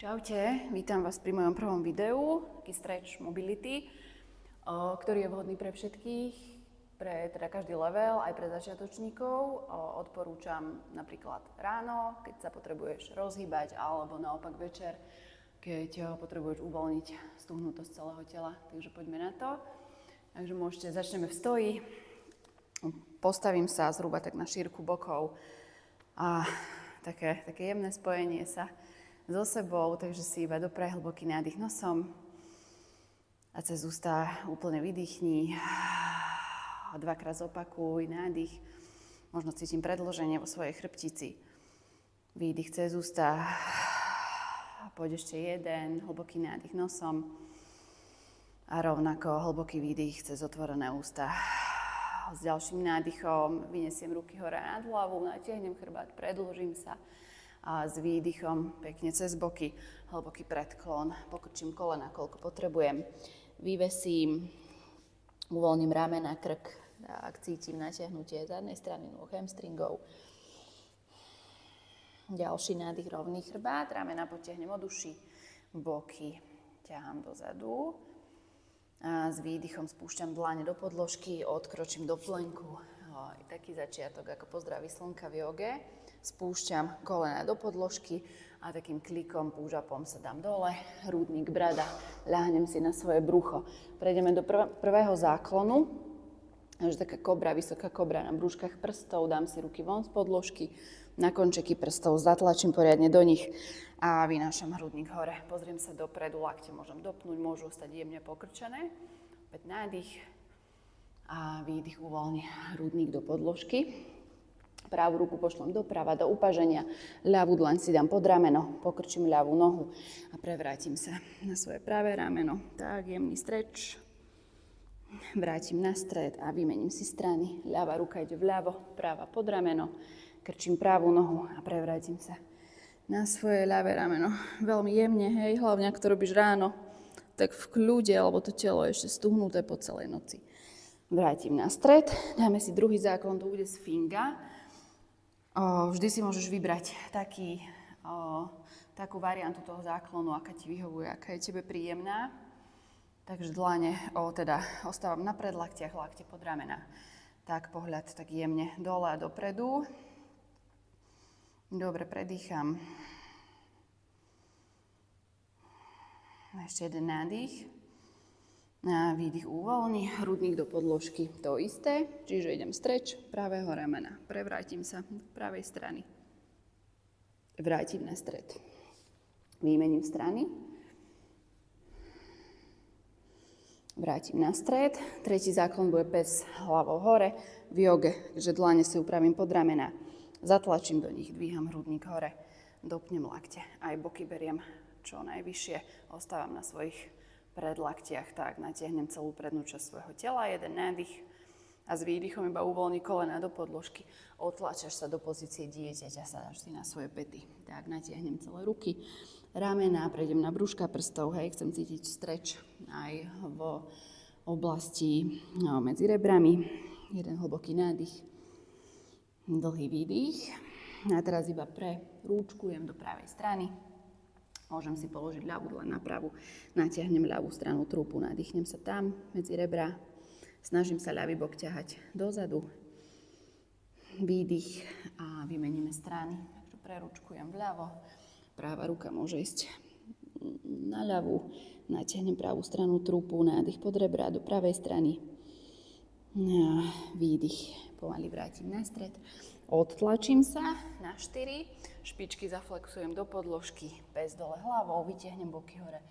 Čaute, vítam vás pri mojom prvom videu, taký stretch mobility, ktorý je vhodný pre všetkých, pre teda každý level, aj pre začiatočníkov. Odporúčam napríklad ráno, keď sa potrebuješ rozhýbať, alebo naopak večer, keď potrebuješ uvoľniť stuhnutosť celého tela. Takže poďme na to. Takže začneme v stoji. Postavím sa zhruba tak na šírku bokov a také jemné spojenie sa so sebou, takže si iba dopraj hlboký nádych nosom a cez ústa úplne vydýchni. Dvakrát zopakuj nádych, možno cítim predĺženie vo svojej chrbtici. Výdych cez ústa, poď ešte jeden, hlboký nádych nosom a rovnako hlboký výdych cez otvorené ústa. S ďalším nádychom vyniesiem ruky hore nad hlavu, natiahnem chrbát, predĺžim sa. A s výdychom pekne cez boky, hlboký predklon, pokrčím kolena, koľko potrebujem. Vyvesím, uvoľním ramena, krk, ak cítim natiahnutie zadnej strany nôh, hamstringov. Ďalší nádych, rovný chrbát, ramena potiahnem od uší, boky ťahám dozadu. A s výdychom spúšťam dlane do podložky, odkročím do plenku. Taký začiatok, ako pozdraví slnka v joge. Spúšťam kolena do podložky a takým klikom, push-upom sa dám dole, hrudník, brada, ľahnem si na svoje brucho. Prejdeme do prvého záklonu, takže taká kobra, vysoká kobra na brúškach prstov, dám si ruky von z podložky, na končeky prstov zatlačím poriadne do nich a vynášam hrudník hore. Pozriem sa dopredu, lakte môžem dopnúť, môžu ostať jemne pokrčené. Opäť nádych a výdych, uvoľni hrudník do podložky. Pravú ruku pošlem doprava, do upaženia, ľavú dlaň si dám pod rameno, pokrčím ľavú nohu a prevrátim sa na svoje pravé rameno. Tak, jemný stretch. Vrátim na stred a vymením si strany. Ľavá ruka ide vľavo, práva pod rameno, krčím pravú nohu a prevrátim sa na svoje ľavé rameno. Veľmi jemne, hej, hlavne ak to robíš ráno, tak v kľude, alebo to telo je ešte stuhnuté po celej noci. Vrátim na stred, dáme si druhý záklon, to bude sfinga. Vždy si môžeš vybrať takú variantu toho záklonu, aká ti vyhovuje, aká je tebe príjemná. Takže dlane ostávam na predlaktiach, lakte pod ramena. Tak pohľad tak jemne dole a dopredu. Dobre, predýcham. Ešte jeden nádych. A výdych uvoľni, hrudník do podložky, to isté, čiže idem stretch pravého ramena, prevrátim sa z pravej strany, vrátim na stred, vymením strany, vrátim na stred, tretí záklon bude pes hlavou hore, v joge, že dlane si upravím pod ramena, zatlačím do nich, dvíham hrudník hore, dopnem lakte, aj boky beriem čo najvyššie, ostávam na svojich predlaktiach, tak natiahnem celú prednú časť svojho tela, jeden nádych a s výdychom iba uvoľni kolena do podložky, otlačaš sa do pozície dieťaťa, sadáš si na svoje päty. Tak natiahnem celé ruky, ramena, prejdem na brúška prstov, hej, chcem cítiť stretch aj v oblasti medzi rebrami, jeden hlboký nádych, dlhý výdych a teraz iba prerúčkujem do pravej strany. Môžem si položiť ľavú dlaň na pravú, natiahnem ľavú stranu trupu, nadýchnem sa tam medzi rebra, snažím sa ľavý bok ťahať dozadu, výdych a vymeníme strany. Takže preručkujem vľavo, práva ruka môže ísť na ľavú, natiahnem pravú stranu trupu, nádych pod rebra do pravej strany, výdych, pomaly vrátim na stred. Odtlačím sa na 4, špičky zaflexujem do podložky, pes dole hlavou, vytiahnem boky hore,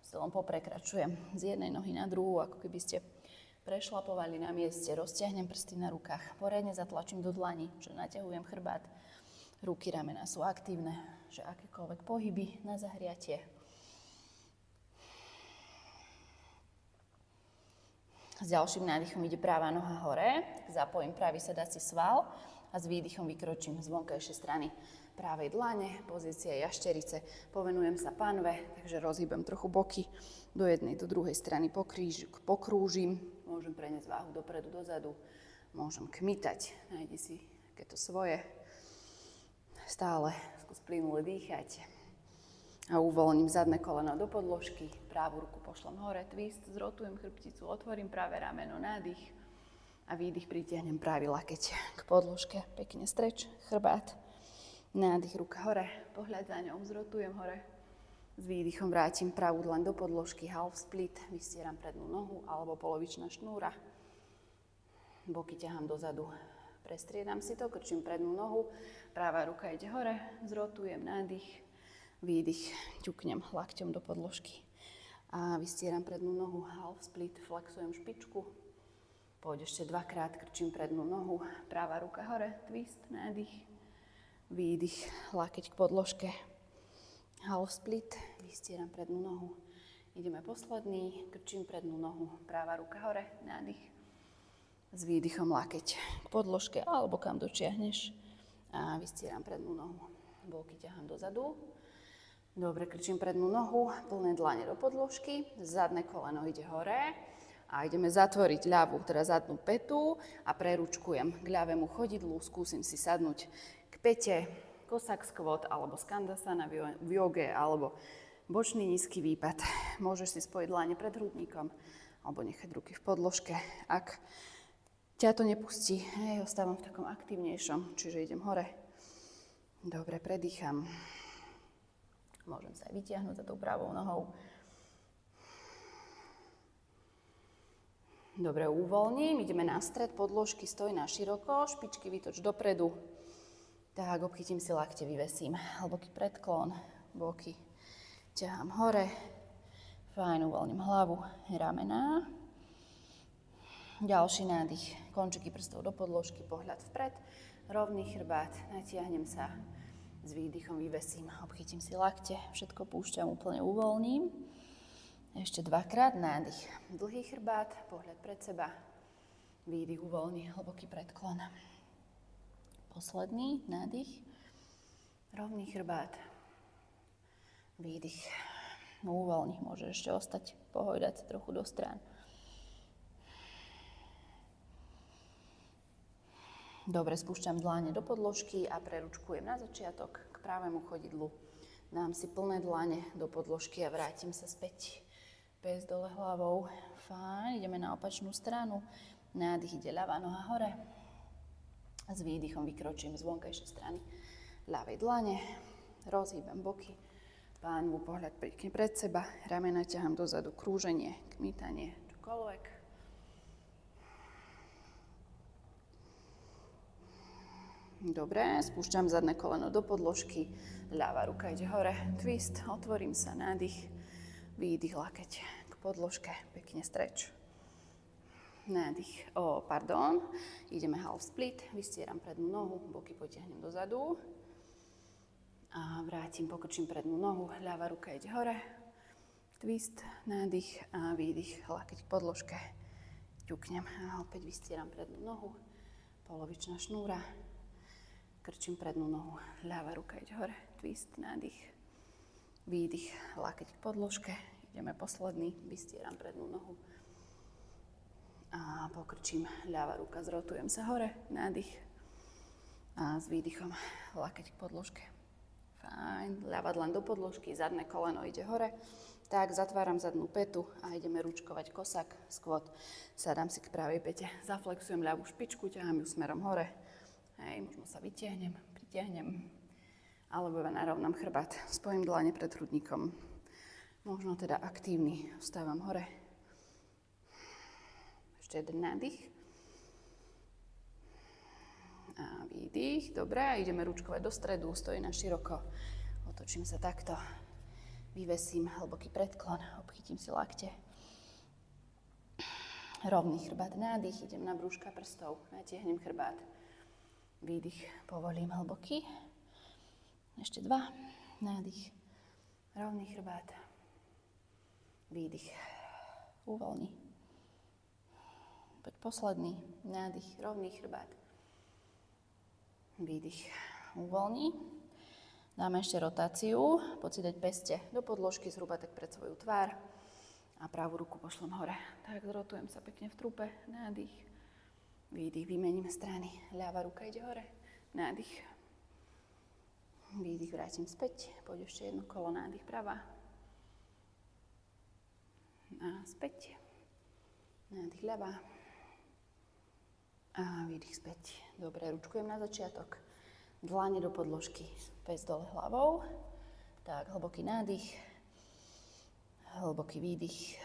stylom poprekračujem z jednej nohy na druhú, ako keby ste prešlapovali na mieste, rozťahnem prsty na rukách, poriadne zatlačím do dlani, že naťahujem chrbát, ruky, ramena sú aktívne, že akékoľvek pohyby na zahriatie. S ďalším nádychom ide práva noha hore, zapojím pravý sedací sval, a s výdychom vykročím z vonkajšej strany pravej dlane, pozícia jašterice, povenujem sa panve, takže rozhýbem trochu boky do jednej, do druhej strany, pokrúžim, môžem preniesť váhu dopredu, dozadu, môžem kmitať, nájdi si takéto svoje, stále skús plynule dýchať A uvoľním zadné koleno do podložky, pravú ruku pošlem hore, twist, zrotujem chrbticu, otvorím pravé rameno, nádych a výdych, pritiahnem pravý lakeť k podložke, pekne streč, chrbát, nádych, ruka hore, pohľad za ňou, zrotujem hore, s výdychom vrátim pravú dlaň do podložky, half split, vystieram prednú nohu alebo polovičná šnúra, boky ťahám dozadu, prestriedam si to, krčím prednú nohu, pravá ruka ide hore, zrotujem, nádych, výdych, ťuknem lakťom do podložky a vystieram prednú nohu, half split, flexujem špičku, poď ešte dvakrát, krčím prednú nohu, pravá ruka hore, twist, nádych, výdych, lakeť k podložke, half split, vystieram prednú nohu, ideme posledný, krčím prednú nohu, pravá ruka hore, nádych, s výdychom lakeť k podložke alebo kam dočiahneš a vystieram prednú nohu, boky ťahám dozadu. Dobre, krčím prednú nohu, plné dlane do podložky, zadné koleno ide hore a ideme zatvoriť ľavú, teda zadnú pätu a preručkujem k ľavému chodidlu, skúsim si sadnúť k pete, kosak squat alebo skandasana v joge alebo bočný nízky výpad. Môžeš si spojiť dlane pred hrudníkom alebo nechať ruky v podložke. Ak ťa to nepustí, ostávam v takom aktívnejšom, čiže idem hore. Dobre, predýcham. Môžem sa aj vytiahnuť za tou pravou nohou. Dobre, uvoľním, ideme na stred podložky, stoj na široko, špičky vytoč dopredu. Tak, obchytím si lakte, vyvesím. Hlboký predklon, boky ťahám hore. Fajn, uvoľním hlavu, ramená. Ďalší nádych, končeky prstov do podložky, pohľad vpred, rovný chrbát, natiahnem sa. S výdychom vyvesím, obchytím si lakte, všetko púšťam, úplne uvoľním. Ešte dvakrát nádych, dlhý chrbát, pohľad pred seba, výdych uvoľní, hlboký predklon. Posledný nádych, rovný chrbát, výdych, uvoľní, môže ešte ostať, pohojdať sa trochu do strán. Dobre, spúšťam dlane do podložky a preručkujem na začiatok k pravému chodidlu. Dám si plné dlane do podložky a vrátim sa späť. Pes dole hlavou. Fajn, ideme na opačnú stranu. Nádych, ide ľavá noha hore. A s výdychom vykročím z vonkajšej strany ľavej dlane. Rozhýbem boky. Pánvu, pohľad pekne pred seba. Ramena ťahám dozadu, krúženie, kmitanie, čokoľvek. Dobre, spúšťam zadné koleno do podložky, ľavá ruka ide hore, twist, otvorím sa, nádych, výdych, lakeť k podložke, pekne streč. Nádych, ideme half split, vystieram prednú nohu, boky potiahnem dozadu a vrátim, pokrčím prednú nohu, ľavá ruka ide hore, twist, nádych a výdych, lakeť k podložke, ťuknem a opäť vystieram prednú nohu, polovičná šnúra. Krčím prednú nohu, ľavá ruka ide hore, twist, nádych, výdych, lakeť k podložke. Ideme posledný, vystieram prednú nohu a pokrčím, ľavá ruka, zrotujem sa hore, nádych a s výdychom lakeť k podložke. Fajn, ľavá dlaň do podložky, zadné koleno ide hore. Tak, zatváram zadnú petu a ideme ručkovať kosak, squat. Sadám si k pravej pete, zaflexujem ľavú špičku, ťahám ju smerom hore. Hej, možno sa vytiahnem, pritiahnem, alebo narovnám chrbát, spojím dlane pred hrudníkom. Možno teda aktívny, vstávam hore. Ešte jeden nádych. A výdych, dobre, a ideme ručkovať do stredu, stojí na široko. Otočím sa takto, vyvesím hlboký predklon, obchytím si lakte. Rovný chrbát, nádych, idem na brúška prstov, natiahnem chrbát. Výdych, povolím hlboký. Ešte dva. Nádych. Rovný chrbát. Výdych. Uvoľni. Poď posledný. Nádych. Rovný chrbát. Výdych. Uvoľni. Dáme ešte rotáciu. Poď si dať peste do podložky, zhruba tak pred svoju tvár. A pravú ruku pošlem hore. Tak zrotujem sa pekne v trupe. Nádych. Výdych, vymením strany. Ľavá ruka ide hore. Nádych. Výdych, vrátim späť. Poď ešte jedno kolo, nádych prava. A späť. Nádych ľava. A výdych späť. Dobre, ručkujem na začiatok. Dlane do podložky. Pes dole hlavou. Tak, hlboký nádych. Hlboký výdych.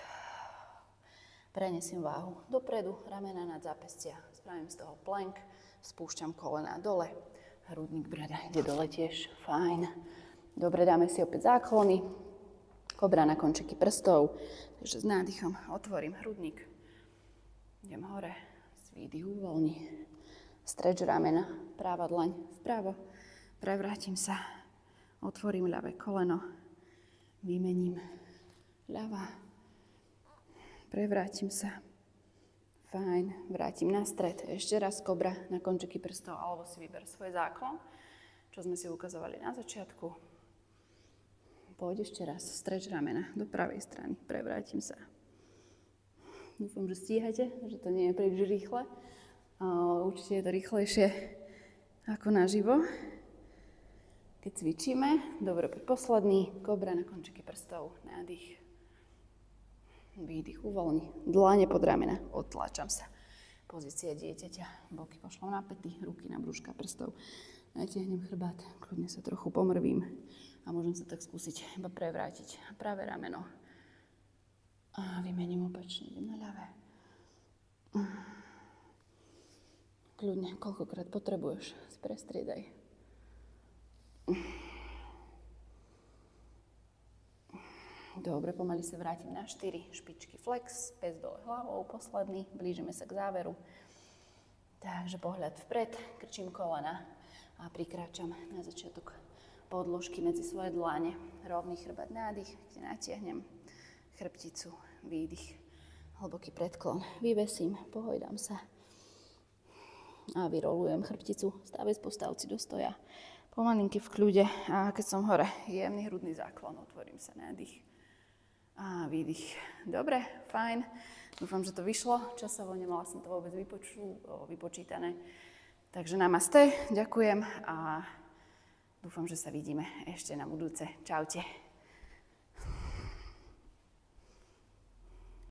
Prenesiem váhu dopredu, ramena nad zápestia. Spravím z toho plank. Spúšťam kolená dole. Hrudník brada ide dole tiež. Fajn. Dobre, dáme si opäť záklony. Kobra na končeky prstov. Takže s nádychom otvorím hrudník. Idem hore. Výdych uvoľni. Stretch ramena. Práva dlaň vpravo. Prevrátim sa. Otvorím ľavé koleno. Vymením ľava. Prevrátim sa. Fajn. Vrátim na stred. Ešte raz kobra na končeky prstov alebo si vyber svoj záklon, čo sme si ukazovali na začiatku. Poď ešte raz. Stretch ramena do pravej strany. Prevrátim sa. Dúfam, že stíhate, že to nie je príliš rýchle. Určite je to rýchlejšie ako naživo. Keď cvičíme, dobre, posledný, kobra na končeky prstov, nádych, výdych, uvoľni, dlane pod ramena, odtlačam sa. Pozícia dieťaťa, boky pošlom na päty, ruky na brúška prstov, natiahnem chrbát, kľudne sa trochu pomrvím a môžem sa tak skúsiť iba prevrátiť pravé rameno. A vymením opačne, idem na ľavé. Kľudne, koľkokrát potrebuješ, prestriedaj. Dobre, pomaly sa vrátim na 4 špičky flex, pes dole hlavou, posledný, blížime sa k záveru. Takže pohľad vpred, krčím kolena a prikráčam na začiatok podložky medzi svoje dlane. Rovný chrbát, nádych, kde natiahnem chrbticu, výdych, hlboký predklon, vyvesím, pohojdám sa a vyrolujem chrbticu, stavec postavci do stoja, pomalinky v kľude a keď som hore, jemný hrudný záklon, otvorím sa, nádych a výdych. Dobre, fajn, dúfam, že to vyšlo, časovo nemala som to vôbec vypočítané, takže namaste, ďakujem a dúfam, že sa vidíme ešte na budúce. Čaute.